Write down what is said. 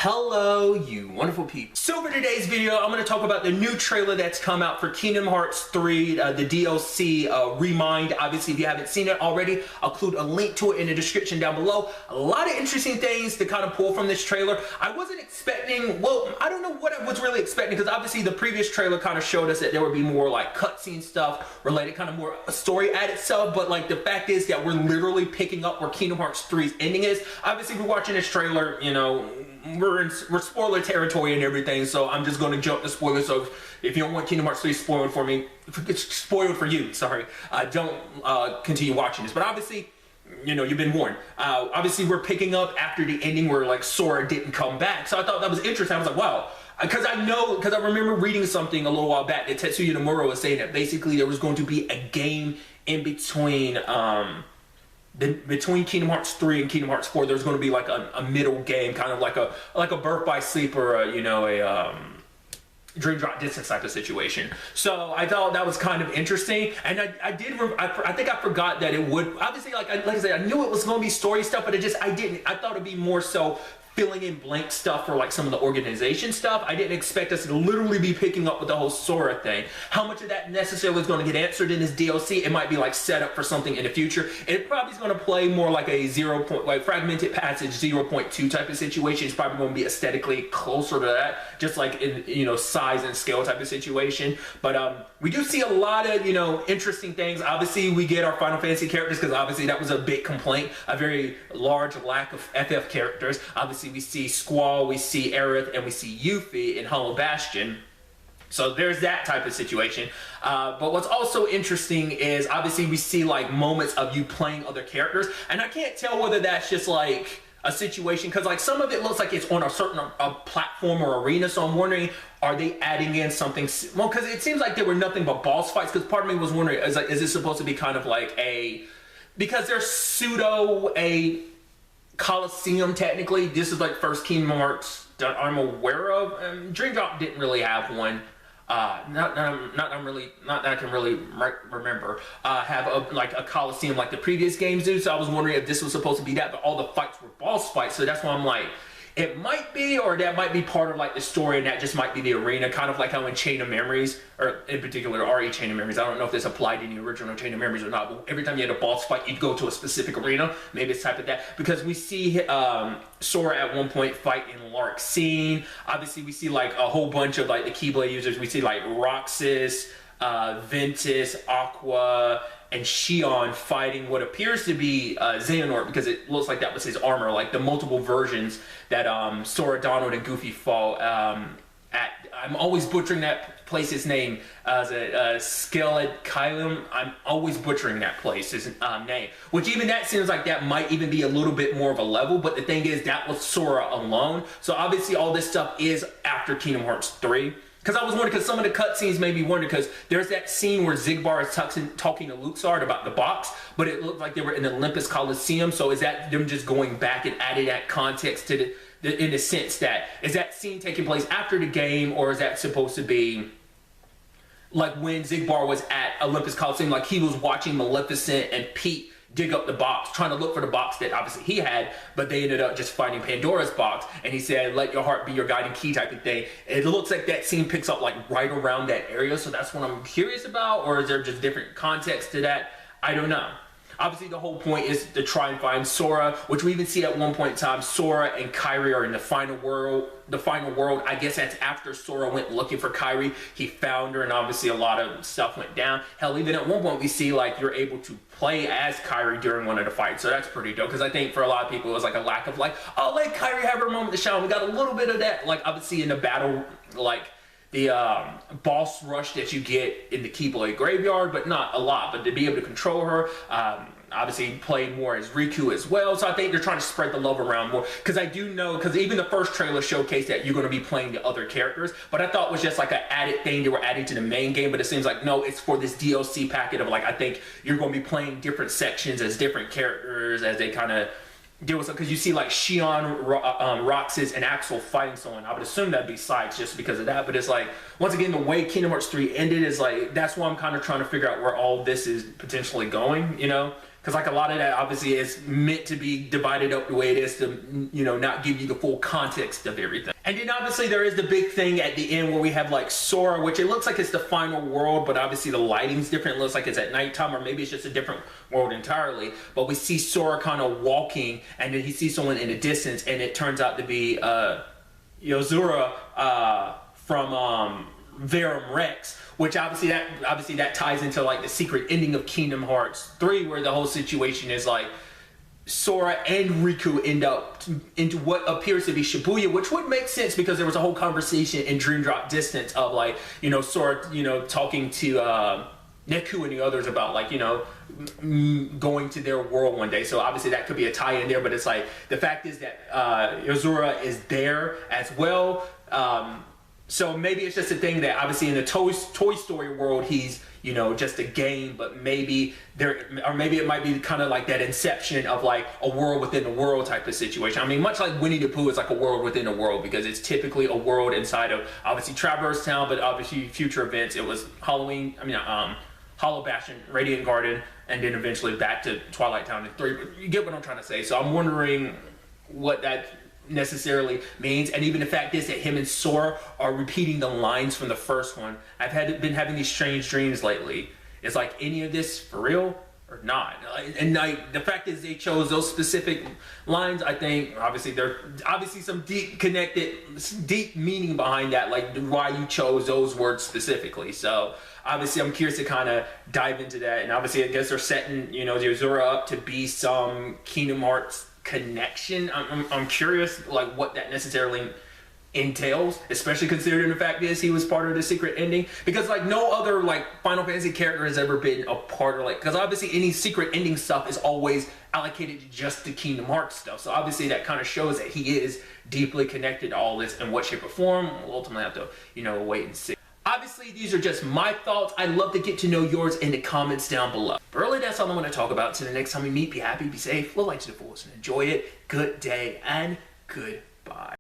Hello, you wonderful people. So for today's video, I'm going to talk about the new trailer that's come out for Kingdom Hearts 3, the DLC Remind. Obviously, if you haven't seen it already, I'll include a link to it in the description down below. A lot of interesting things to kind of pull from this trailer. I wasn't expecting, well, I don't know what I was really expecting, because obviously the previous trailer kind of showed us that there would be more like cutscene stuff related, kind of more story added stuff, but like the fact is that we're literally picking up where Kingdom Hearts 3's ending is. Obviously, if you're watching this trailer, you know, we're spoiler territory and everything, so I'm just going to jump to spoilers. So if you don't want Kingdom Hearts 3 spoiled for me, it's spoiled for you, sorry, don't continue watching this. But obviously, you know, you've been warned. Obviously, we're picking up after the ending where like Sora didn't come back, so I thought that was interesting. I was like, wow. Because I remember reading something a little while back that Tetsuya Nomura was saying that basically there was going to be a game in between between Kingdom Hearts 3 and Kingdom Hearts 4. There's going to be like a middle game, kind of like a Birth by Sleep or a Dream Drop Distance type of situation. So I thought that was kind of interesting, and I think I forgot that it would, obviously, like I said, I knew it was going to be story stuff, but I thought it'd be more so filling in blank stuff for like some of the organization stuff. I didn't expect us to literally be picking up with the whole Sora thing. How much of that necessarily is going to get answered in this DLC? It might be like set up for something in the future. It probably is going to play more like a fragmented passage 0.2 type of situation. It's probably going to be aesthetically closer to that, just like in, you know, size and scale type of situation. But we do see a lot of, you know, interesting things. Obviously, we get our Final Fantasy characters, because obviously that was a big complaint, a very large lack of FF characters. Obviously, we see Squall, we see Aerith, and we see Yuffie in Hollow Bastion. So there's that type of situation. But what's also interesting is obviously we see like moments of you playing other characters, and I can't tell whether that's just like a situation, because like some of it looks like it's on a certain platform or arena, so I'm wondering, are they adding in something? Well, because it seems like there were nothing but boss fights, because part of me was wondering, is it supposed to be kind of like because there's pseudo Coliseum technically. This is like first Kingdom Hearts that I'm aware of. Dream Drop didn't really have one. Not that I can really remember. Have like a Coliseum like the previous games do. So I was wondering if this was supposed to be that, but all the fights were boss fights. So that's why I'm like, it might be, or that might be part of like the story, and that just might be the arena, kind of like how in Chain of Memories, or in particular RE Chain of Memories, I don't know if this applied in the original Chain of Memories or not, but every time you had a boss fight, you'd go to a specific arena. Maybe it's type of that, because we see Sora at one point fight in Larxene. Obviously, we see like a whole bunch of like the Keyblade users. We see like Roxas, Ventus, Aqua, and Xion fighting what appears to be Xehanort, because it looks like that was his armor, like the multiple versions that Sora, Donald, and Goofy fought at. I'm always butchering that place's name. Skelet-Kylum. I'm always butchering that place's name. Which even that seems like that might even be a little bit more of a level, but the thing is, that was Sora alone. So obviously all this stuff is after Kingdom Hearts 3. Because I was wondering, because some of the cutscenes made me wonder, because there's that scene where Xigbar is talking to Luxord about the box, but it looked like they were in the Olympus Coliseum. So is that them just going back and adding that context to in the sense that, is that scene taking place after the game, or is that supposed to be like when Xigbar was at Olympus Coliseum, like he was watching Maleficent and Pete dig up the box, trying to look for the box that obviously he had, but they ended up just finding Pandora's box, and he said, let your heart be your guiding key type of thing. It looks like that scene picks up like right around that area, so that's what I'm curious about, or is there just different context to that? I don't know. Obviously, the whole point is to try and find Sora, which we even see at one point in time, Sora and Kairi are in the final world. I guess that's after Sora went looking for Kairi. He found her, and obviously a lot of stuff went down. Hell, even at one point we see like you're able to play as Kairi during one of the fights, so that's pretty dope, because I think for a lot of people it was like a lack of like, oh, let Kairi have her moment to shine. We got a little bit of that, like obviously in the battle, like the boss rush that you get in the Keyblade Graveyard, but not a lot. But to be able to control her, obviously play more as Riku as well. So I think they're trying to spread the love around more, because I do know, because even the first trailer showcased that you're going to be playing the other characters, but I thought it was just like an added thing they were adding to the main game. But it seems like no, it's for this DLC packet of like, I think you're going to be playing different sections as different characters as they kind of deal with it, because you see like Xion, Roxas, and Axel fighting someone. I would assume that'd be Sides just because of that, but it's like, once again, the way Kingdom Hearts 3 ended is like, that's why I'm kind of trying to figure out where all this is potentially going, you know? because like a lot of that obviously is meant to be divided up the way it is to, you know, not give you the full context of everything. And then obviously there is the big thing at the end where we have like Sora, which it looks like it's the final world, but obviously the lighting's different. It looks like it's at nighttime, or maybe it's just a different world entirely. But we see Sora kind of walking, and then he sees someone in the distance, and it turns out to be Yozora from Verum Rex, which obviously that ties into like the secret ending of Kingdom Hearts 3, where the whole situation is like Sora and Riku end up into what appears to be Shibuya, which would make sense because there was a whole conversation in Dream Drop Distance of like, you know, Sora, you know, talking to Neku and the others about like, you know, going to their world one day. So obviously that could be a tie-in there, but it's like the fact is that Yozora is there as well. So maybe it's just a thing that obviously in the Toy Story world he's, you know, just a game, but maybe maybe it might be kind of like that inception of like a world within a world type of situation. I mean, much like Winnie the Pooh is like a world within a world, because it's typically a world inside of obviously Traverse Town, but obviously future events. It was Halloween, Hollow Bastion, Radiant Garden, and then eventually back to Twilight Town in 3. But you get what I'm trying to say. So I'm wondering what that necessarily means, and even the fact is that him and Sora are repeating the lines from the first one. I've been having these strange dreams lately. Is like any of this for real or not? And like the fact is they chose those specific lines. I think obviously there's some deep meaning behind that, like why you chose those words specifically. So obviously I'm curious to kind of dive into that, and obviously I guess they're setting, you know, Yozora up to be some Kingdom Hearts connection. I'm curious like what that necessarily entails, especially considering the fact is he was part of the secret ending, because like no other like Final Fantasy character has ever been a part of like, because obviously any secret ending stuff is always allocated to just the Kingdom Hearts stuff. So obviously that kind of shows that he is deeply connected to all this in what shape or form. We'll ultimately have to, you know, wait and see. Obviously, these are just my thoughts. I'd love to get to know yours in the comments down below. But really, that's all I want to talk about. Till the next time we meet, be happy, be safe, live life to the fullest, and enjoy it. Good day and goodbye.